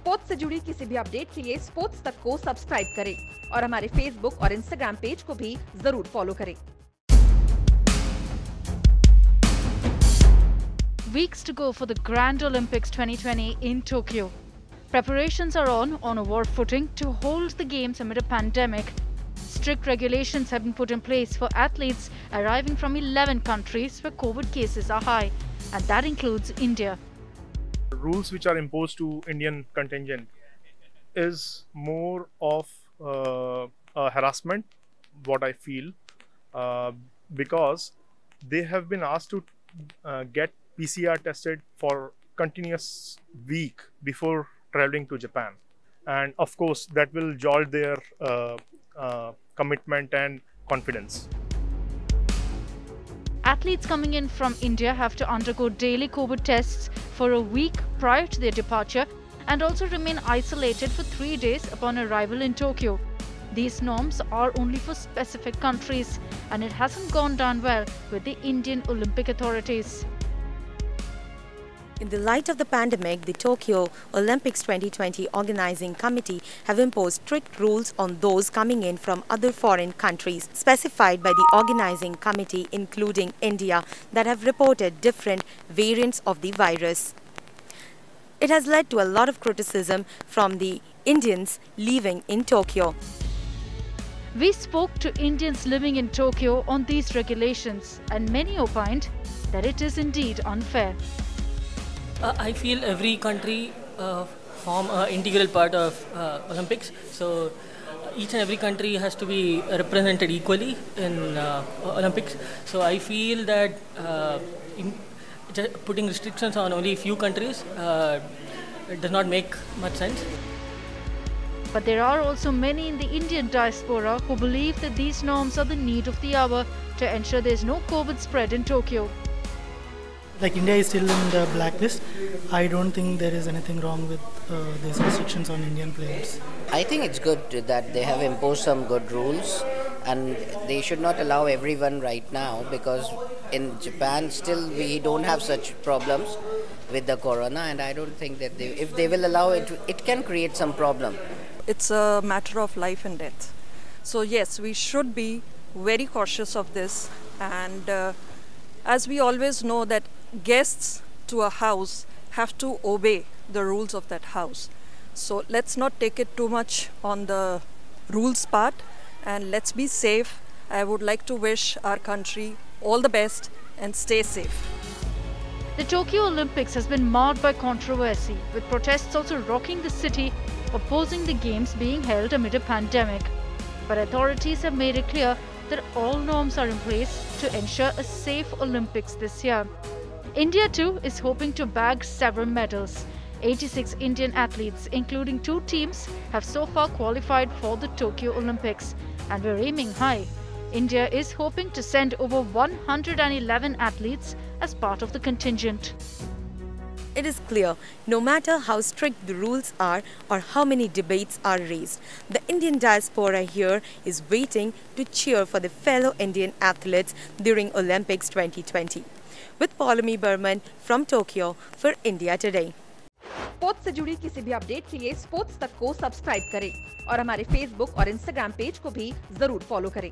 Sports से जुड़ी किसी भी अपडेट के लिए स्पोर्ट्स तक को सब्सक्राइब करें और हमारे फेसबुक और इंस्टाग्राम पेज को भी जरूर फॉलो करें। Weeks to go for the Grand Olympics 2020 in Tokyo. Preparations are on a war footing to hold the games amid a pandemic. Strict regulations have been put in place for athletes arriving from 11 countries where COVID cases are high, and that includes India. Rules which are imposed to Indian contingent is more of a harassment, what I feel, because they have been asked to get PCR tested for continuous week before traveling to Japan, and of course that will jolt their commitment and confidence. Athletes coming in from India have to undergo daily COVID tests for a week prior to their departure and also remain isolated for 3 days upon arrival in Tokyo. These norms are only for specific countries, and it hasn't gone down well with the Indian Olympic authorities. In the light of the pandemic, the Tokyo Olympics 2020 Organizing Committee have imposed strict rules on those coming in from other foreign countries, specified by the Organizing Committee, including India, that have reported different variants of the virus. It has led to a lot of criticism from the Indians living in Tokyo. We spoke to Indians living in Tokyo on these regulations, and many opined that it is indeed unfair. I feel every country form an integral part of Olympics. So each and every country has to be represented equally in Olympics. So I feel that putting restrictions on only a few countries it does not make much sense. But there are also many in the Indian diaspora who believe that these norms are the need of the hour to ensure there is no COVID spread in Tokyo. Like India is still in the blacklist, I don't think there is anything wrong with these restrictions on Indian players. I think it's good that they have imposed some good rules, and they should not allow everyone right now, because in Japan still we don't have such problems with the corona, and I don't think that if they will allow it, it can create some problem. It's a matter of life and death. So yes, we should be very cautious of this, and as we always know that guests to a house have to obey the rules of that house. So let's not take it too much on the rules part, and let's be safe. I would like to wish our country all the best and stay safe. The Tokyo Olympics has been marred by controversy, with protests also rocking the city opposing the games being held amid a pandemic. But authorities have made it clear that all norms are in place to ensure a safe Olympics this year. India too is hoping to bag several medals. 86 Indian athletes, including 2 teams, have so far qualified for the Tokyo Olympics, and we're aiming high. India is hoping to send over 111 athletes as part of the contingent. It is clear, no matter how strict the rules are or how many debates are raised, the Indian diaspora here is waiting to cheer for the fellow Indian athletes during Olympics 2020. With Paulami Burman from Tokyo for India Today. Sports से जुड़ी किसी भी update के लिए sports तक को subscribe करें और हमारे फेसबुक और इंस्टाग्राम पेज को भी जरूर फॉलो करें।